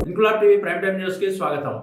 Inquilab TV prime time news కి స్వాగతం.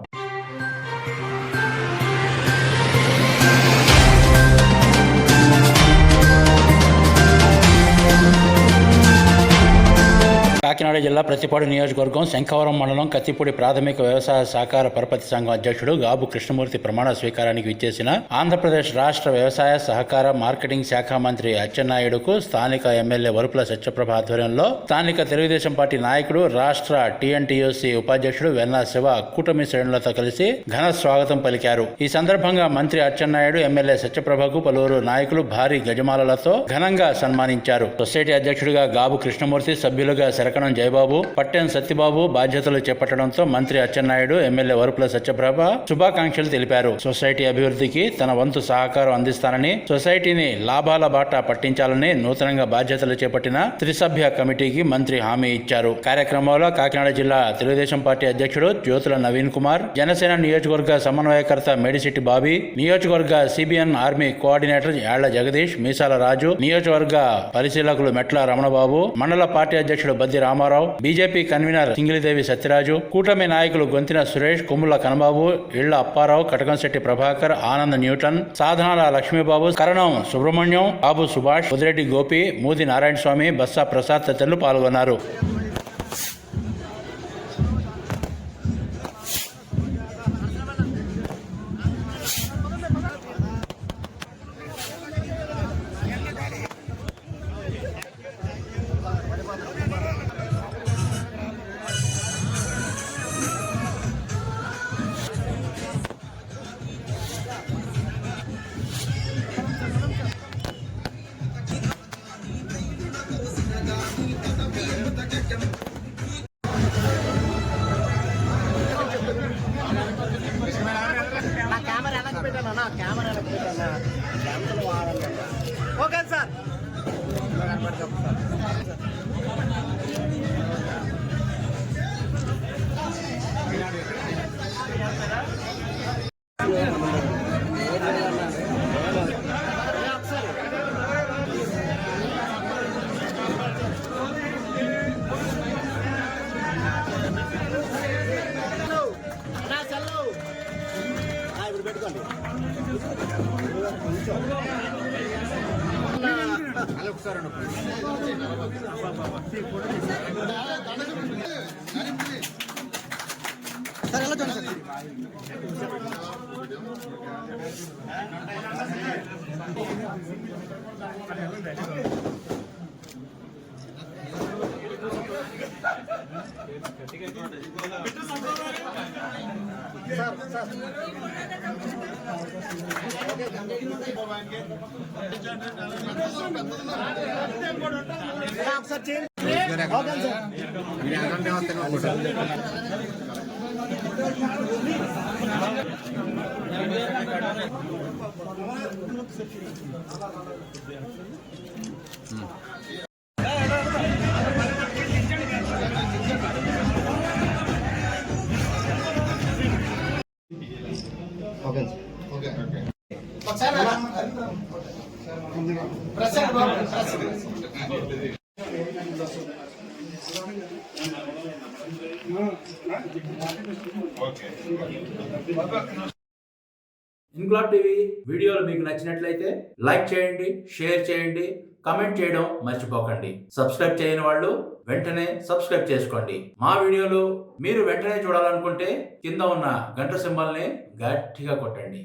కాకినాడ జిల్లా ప్రతిపాడు నియోజకవర్గం శంఖవరం మండలం కత్తిపూడి ప్రాథమిక వ్యవసాయ సహకార పరపతి సంఘం అధ్యక్షుడు గాబు కృష్ణమూర్తి ప్రమాణ స్వీకారానికి విచ్చేసిన ఆంధ్రప్రదేశ్ రాష్ట్ర వ్యవసాయ సహకార మార్కెటింగ్ శాఖ మంత్రి అచ్చెన్నాయుడుకు స్థానిక ఎమ్మెల్యే వరుపుల సత్యప్రభ ఆధ్వర్యంలో స్థానిక తెలుగుదేశం పార్టీ నాయకుడు రాష్ట్ర టీఎన్టీయూసీ ఉపాధ్యక్షుడు వెన్నా శివ కూటమి శ్రేణులతో కలిసి ఘన స్వాగతం పలికారు. ఈ సందర్భంగా మంత్రి అచ్చెన్నాయుడు ఎమ్మెల్యే సత్యప్రభకు పలువురు నాయకులు భారీ గజమాలలతో ఘనంగా సన్మానించారు. సొసైటీ అధ్యక్షుడిగా గాబు కృష్ణమూర్తి, సభ్యులుగా శరకణం జయబాబు, పట్టెన్ సత్యబాబు బాధ్యతలు చేపట్టడంతో మంత్రి అచ్చెన్నాయుడు ఎమ్మెల్యే వరుపుల సత్యప్రభ శుభాకాంక్షలు తెలిపారు. సొసైటీ అభివృద్ధికి తన వంతు సహకారం అందిస్తానని, సొసైటీని లాభాల బాట పట్టించాలని నూతనంగా బాధ్యతలు చేపట్టిన త్రిసభ్య కమిటీకి మంత్రి హామీ ఇచ్చారు. కార్యక్రమంలో కాకినాడ జిల్లా తెలుగుదేశం పార్టీ అధ్యక్షుడు జ్యోతుల నవీన్ కుమార్, జనసేన నియోజకవర్గ సమన్వయకర్త మేడిశెట్టి బాబీ, నియోజకవర్గ CBN army coordinator Yalla Jagadish, Meesala Raju, నియోజకవర్గ పరిశీలకులు మెట్ల రమణబాబు, మండల పార్టీ అధ్యక్షుడు బద్ది రామారావు, బీజేపీ కన్వీనర్ సింగిలిదేవి సత్యరాజు, కూటమి నాయకులు గొంతిన సురేష్, కొమ్ముల కనబాబు, ఇళ్ల అప్పారావు, కటకంశెట్టి ప్రభాకర్, ఆనంద్ న్యూటన్, సాధనాల లక్ష్మీబాబు, కరణం సుబ్రహ్మణ్యం, బాబు సుభాష్, ఉదిరెడ్డి గోపి, మూది నారాయణ స్వామి, బస్సా ప్రసాద్ తదితరులు పాల్గొన్నారు. Okay sir. ఇప్పుడు పెట్టుకోండి. సార్ ఎలా చూడండి ఇంక్లాబ్ టీవీ వీడియోలు మీకు నచ్చినట్లయితే లైక్ చేయండి, షేర్ చేయండి, కమెంట్ చేయడం మర్చిపోకండి. సబ్స్క్రైబ్ చేయని వాళ్ళు వెంటనే సబ్స్క్రైబ్ చేసుకోండి. మా వీడియోలు మీరు వెంటనే చూడాలనుకుంటే కింద ఉన్న గంట సింబల్ని గట్టిగా కొట్టండి.